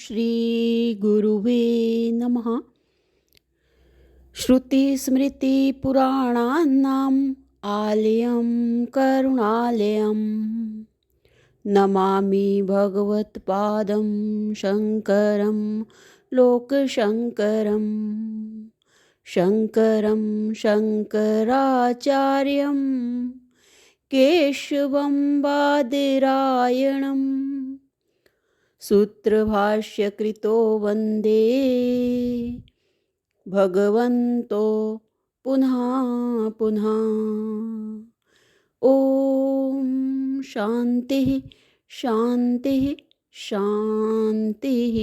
श्री गुरुवे नमः। श्रुतिस्मृतिपुराणानाम् आलयं करुणालयं नमामि भगवत्पादं शङ्करं लोकशङ्करं। शङ्करं शङ्कराचार्यं केशवं बादरायणं सूत्रभाष्यकृतो वन्दे भगवन्तो पुनः पुनः। ॐ शान्तिः शान्तिः शान्तिः।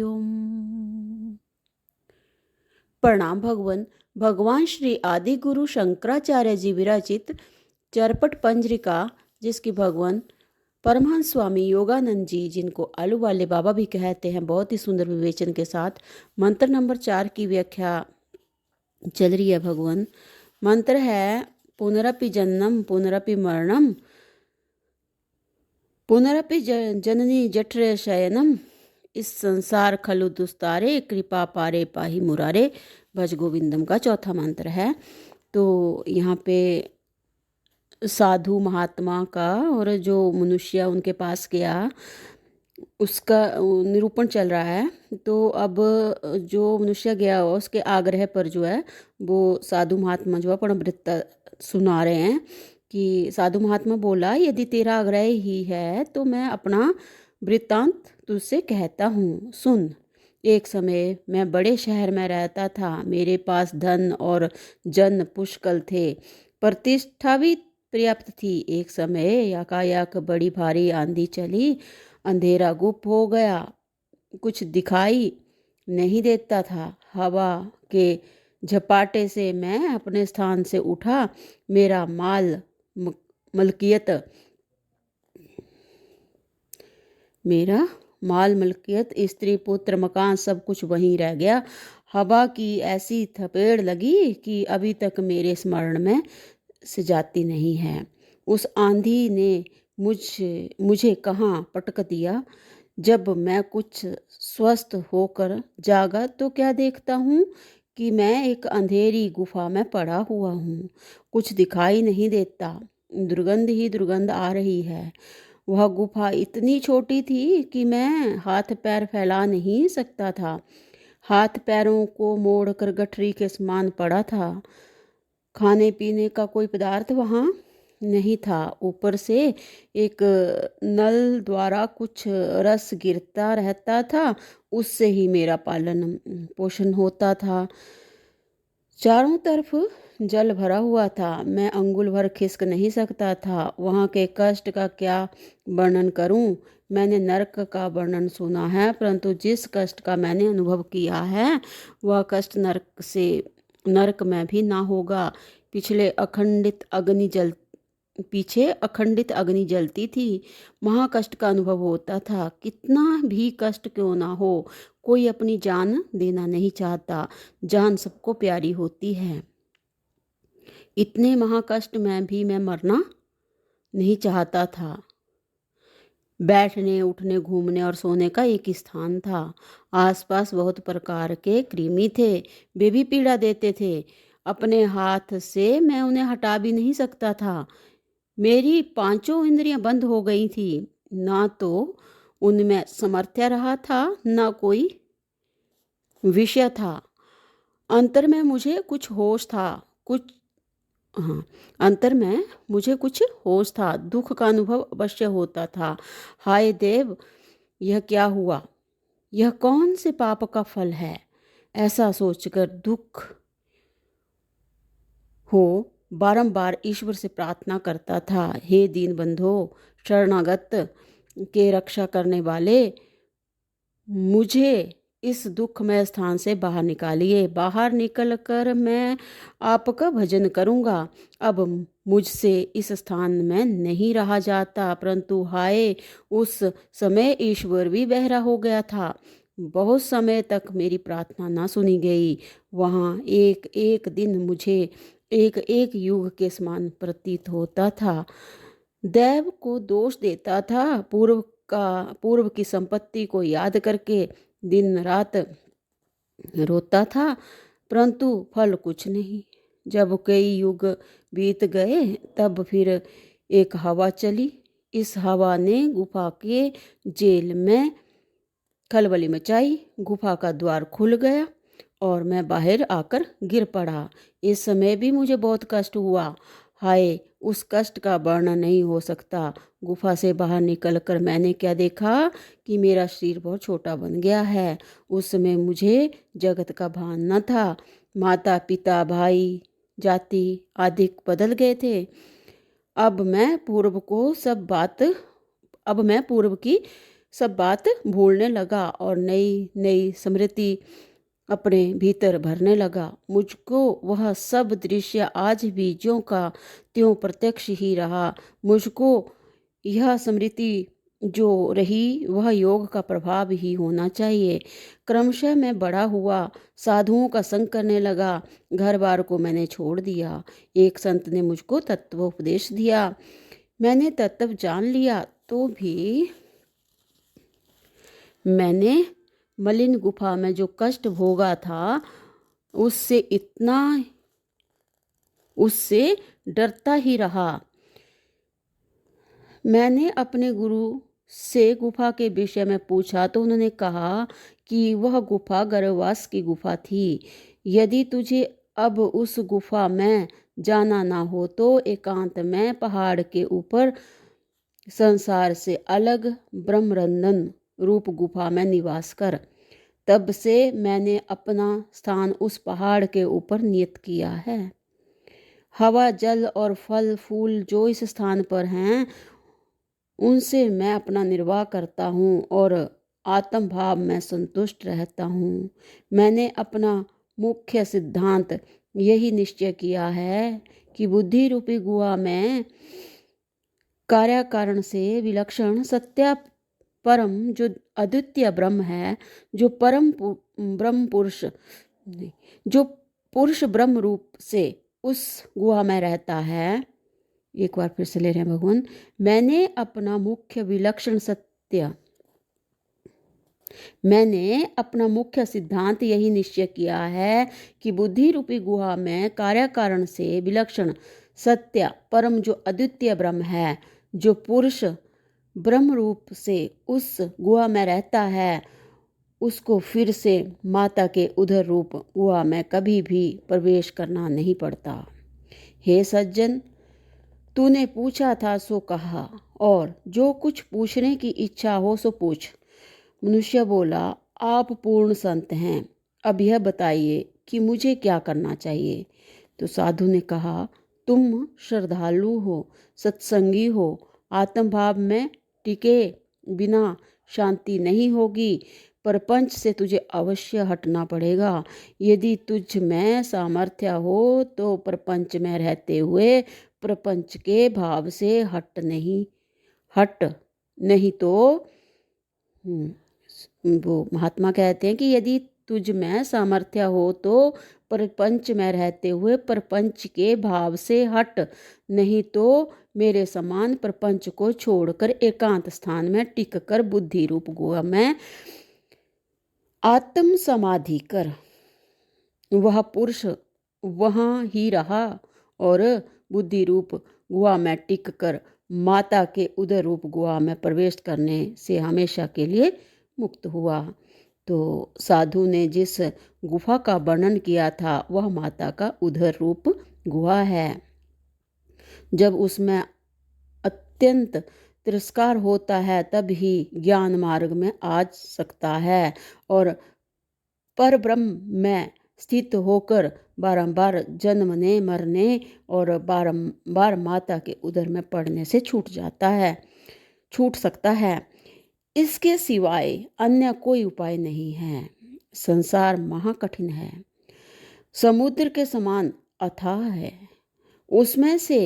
ओम प्रणाम भगवन। भगवान श्री आदि गुरु शंकराचार्य जी विरचित चरपट पंजरिका, जिसकी भगवान परमहंस स्वामी योगानंद जी, जिनको आलू वाले बाबा भी कहते हैं, बहुत ही सुंदर विवेचन के साथ मंत्र नंबर 4 की व्याख्या चल रही है। भगवान मंत्र है पुनरपि जन्मम पुनरपि मरणम पुनरपि जननी जठर शयनम इस संसार खलु दुस्तारे कृपा पारे पाही मुरारे भज गोविंदम का चौथा मंत्र है। तो यहाँ पे साधु महात्मा का और जो मनुष्य उनके पास गया उसका निरूपण चल रहा है। तो अब जो मनुष्य गया उसके आग्रह पर जो है वो साधु महात्मा जो है अपना वृत्त सुना रहे हैं कि साधु महात्मा बोला, यदि तेरा आग्रह ही है तो मैं अपना वृत्तांत तुझसे कहता हूँ, सुन। एक समय मैं बड़े शहर में रहता था। मेरे पास धन और जन पुष्कल थे, प्रतिष्ठा भी पर्याप्त थी। एक समय यकायक बड़ी भारी आंधी चली, अंधेरा गुप्त हो गया, कुछ दिखाई नहीं देता था। हवा के झपाटे से मैं अपने स्थान से उठा। मेरा माल मलकियत स्त्री पुत्र मकान सब कुछ वहीं रह गया। हवा की ऐसी थपेड़ लगी कि अभी तक मेरे स्मरण में से जाती नहीं है। उस आंधी ने मुझे कहाँ पटक दिया। जब मैं कुछ स्वस्थ होकर जागा तो क्या देखता हूँ कि मैं एक अंधेरी गुफा में पड़ा हुआ हूँ। कुछ दिखाई नहीं देता, दुर्गंध ही दुर्गंध आ रही है। वह गुफा इतनी छोटी थी कि मैं हाथ पैर फैला नहीं सकता था। हाथ पैरों को मोड़कर गठरी के समान पड़ा था। खाने पीने का कोई पदार्थ वहाँ नहीं था। ऊपर से एक नल द्वारा कुछ रस गिरता रहता था, उससे ही मेरा पालन पोषण होता था। चारों तरफ जल भरा हुआ था, मैं अंगुल भर खिसक नहीं सकता था। वहाँ के कष्ट का क्या वर्णन करूं। मैंने नरक का वर्णन सुना है, परंतु जिस कष्ट का मैंने अनुभव किया है वह कष्ट नरक में भी ना होगा। पीछे अखंडित अग्नि जलती थी, महाकष्ट का अनुभव होता था। कितना भी कष्ट क्यों ना हो, कोई अपनी जान देना नहीं चाहता। जान सबको प्यारी होती है। इतने महाकष्ट में भी मैं मरना नहीं चाहता था। बैठने उठने घूमने और सोने का एक स्थान था। आसपास बहुत प्रकार के कृमि थे, वे भी पीड़ा देते थे। अपने हाथ से मैं उन्हें हटा भी नहीं सकता था। मेरी पांचों इंद्रियां बंद हो गई थी। ना तो उनमें सामर्थ्य रहा था, ना कोई विषय था। अंतर में मुझे कुछ होश था। अंतर में मुझे कुछ होश था। दुख का अनुभव अवश्य होता था। हाय देव, यह क्या हुआ? यह कौन से पाप का फल है? ऐसा सोचकर दुख हो बारंबार ईश्वर से प्रार्थना करता था, हे दीन बंधो, शरणागत के रक्षा करने वाले, मुझे इस दुखमय स्थान से बाहर निकालिए। बाहर निकलकर मैं आपका भजन करूंगा। अब मुझसे इस स्थान में नहीं रहा जाता। परंतु हाय, उस समय ईश्वर भी बहरा हो गया था। बहुत समय तक मेरी प्रार्थना ना सुनी गई। वहाँ एक एक दिन मुझे एक एक युग के समान प्रतीत होता था। दैव को दोष देता था। पूर्व पूर्व की संपत्ति को याद करके दिन रात रोता था, परंतु फल कुछ नहीं। जब कई युग बीत गए तब फिर एक हवा चली। इस हवा ने गुफा के जेल में खलबली मचाई। गुफा का द्वार खुल गया और मैं बाहर आकर गिर पड़ा। इस समय भी मुझे बहुत कष्ट हुआ। हाय, उस कष्ट का वर्णन नहीं हो सकता। गुफा से बाहर निकलकर मैंने क्या देखा कि मेरा शरीर बहुत छोटा बन गया है। उस समय मुझे जगत का भान न था। माता पिता भाई जाति आदि बदल गए थे। अब मैं पूर्व की सब बात भूलने लगा और नई नई स्मृति अपने भीतर भरने लगा। मुझको वह सब दृश्य आज भी ज्यों का त्यों प्रत्यक्ष ही रहा। मुझको यह स्मृति जो रही वह योग का प्रभाव ही होना चाहिए। क्रमशः मैं बड़ा हुआ, साधुओं का संग करने लगा। घर बार को मैंने छोड़ दिया। एक संत ने मुझको तत्वोपदेश दिया। मैंने तत्व जान लिया तो भी मैंने मलिन गुफा में जो कष्ट भोगा था उससे डरता ही रहा। मैंने अपने गुरु से गुफा के विषय में पूछा तो उन्होंने कहा कि वह गुफा गर्भवास की गुफा थी। यदि तुझे अब उस गुफा में जाना ना हो तो एकांत में पहाड़ के ऊपर संसार से अलग ब्रह्मरंधन रूप गुफा में निवास कर। तब से मैंने अपना स्थान उस पहाड़ के ऊपर नियत किया है। हवा जल और फल फूल जो इस स्थान पर हैं उनसे मैं अपना निर्वाह करता हूँ और आत्म भाव में संतुष्ट रहता हूँ। मैंने अपना मुख्य सिद्धांत यही निश्चय किया है कि बुद्धि रूपी गुहा में कार्य कारण से विलक्षण सत्य परम जो अद्वितीय ब्रह्म है, जो परम ब्रह्म पुरुष जो पुरुष ब्रह्म रूप से उस गुहा में रहता है। एक बार फिर से ले रहे हैं भगवान। मैंने अपना मुख्य सिद्धांत यही निश्चय किया है कि बुद्धि रूपी गुहा में कार्य कारण से विलक्षण सत्य परम जो अद्वितीय ब्रह्म है, जो पुरुष ब्रह्म रूप से उस गुहा में रहता है, उसको फिर से माता के उदर रूप गुहा में कभी भी प्रवेश करना नहीं पड़ता। हे सज्जन, तूने पूछा था सो कहा, और जो कुछ पूछने की इच्छा हो सो पूछ। मनुष्य बोला, आप पूर्ण संत हैं, अब यह बताइए कि मुझे क्या करना चाहिए। तो साधु ने कहा, तुम श्रद्धालु हो, सत्संगी हो, आत्मभाव में टिके बिना शांति नहीं होगी। प्रपंच से तुझे अवश्य हटना पड़ेगा। यदि तुझ में सामर्थ्य हो तो प्रपंच में रहते हुए प्रपंच के भाव से हट नहीं तो वो महात्मा कहते हैं कि यदि तुझ में सामर्थ्य हो तो प्रपंच में रहते हुए प्रपंच के भाव से हट, नहीं तो मेरे समान प्रपंच को छोड़कर एकांत स्थान में टिक कर बुद्धि रूप गुहा में आत्म समाधि कर। वह पुरुष वहाँ ही रहा और बुद्धि रूप गुहा में टिक कर माता के उदर रूप गुहा में प्रवेश करने से हमेशा के लिए मुक्त हुआ। तो साधु ने जिस गुफा का वर्णन किया था वह माता का उदर रूप गुहा है। जब उसमें अत्यंत तिरस्कार होता है तब ही ज्ञान मार्ग में आ सकता है और पर ब्रह्म में स्थित होकर बारंबार जन्मने मरने और बारंबार माता के उदर में पड़ने से छूट सकता है। इसके सिवाय अन्य कोई उपाय नहीं है। संसार महाकठिन है, समुद्र के समान अथाह है, उसमें से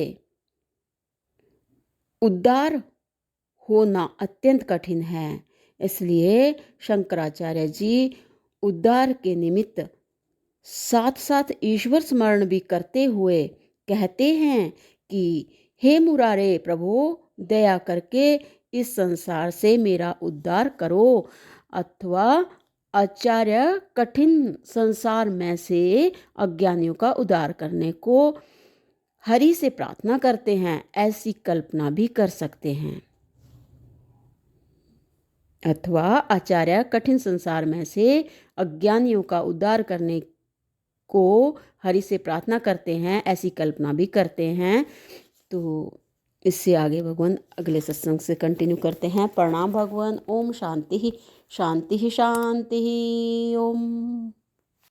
उद्धार होना अत्यंत कठिन है। इसलिए शंकराचार्य जी उद्धार के निमित्त साथ साथ ईश्वर स्मरण भी करते हुए कहते हैं कि हे मुरारे प्रभु, दया करके इस संसार से मेरा उद्धार करो। अथवा आचार्य कठिन संसार में से अज्ञानियों का उद्धार करने को हरि से प्रार्थना करते हैं, ऐसी कल्पना भी कर सकते हैं। अथवा आचार्य कठिन संसार में से अज्ञानियों का उद्धार करने को हरि से प्रार्थना करते हैं, ऐसी कल्पना भी करते हैं। तो इससे आगे भगवान अगले सत्संग से कंटिन्यू करते हैं। प्रणाम भगवान। ओम शांति शांति शांति। ओम।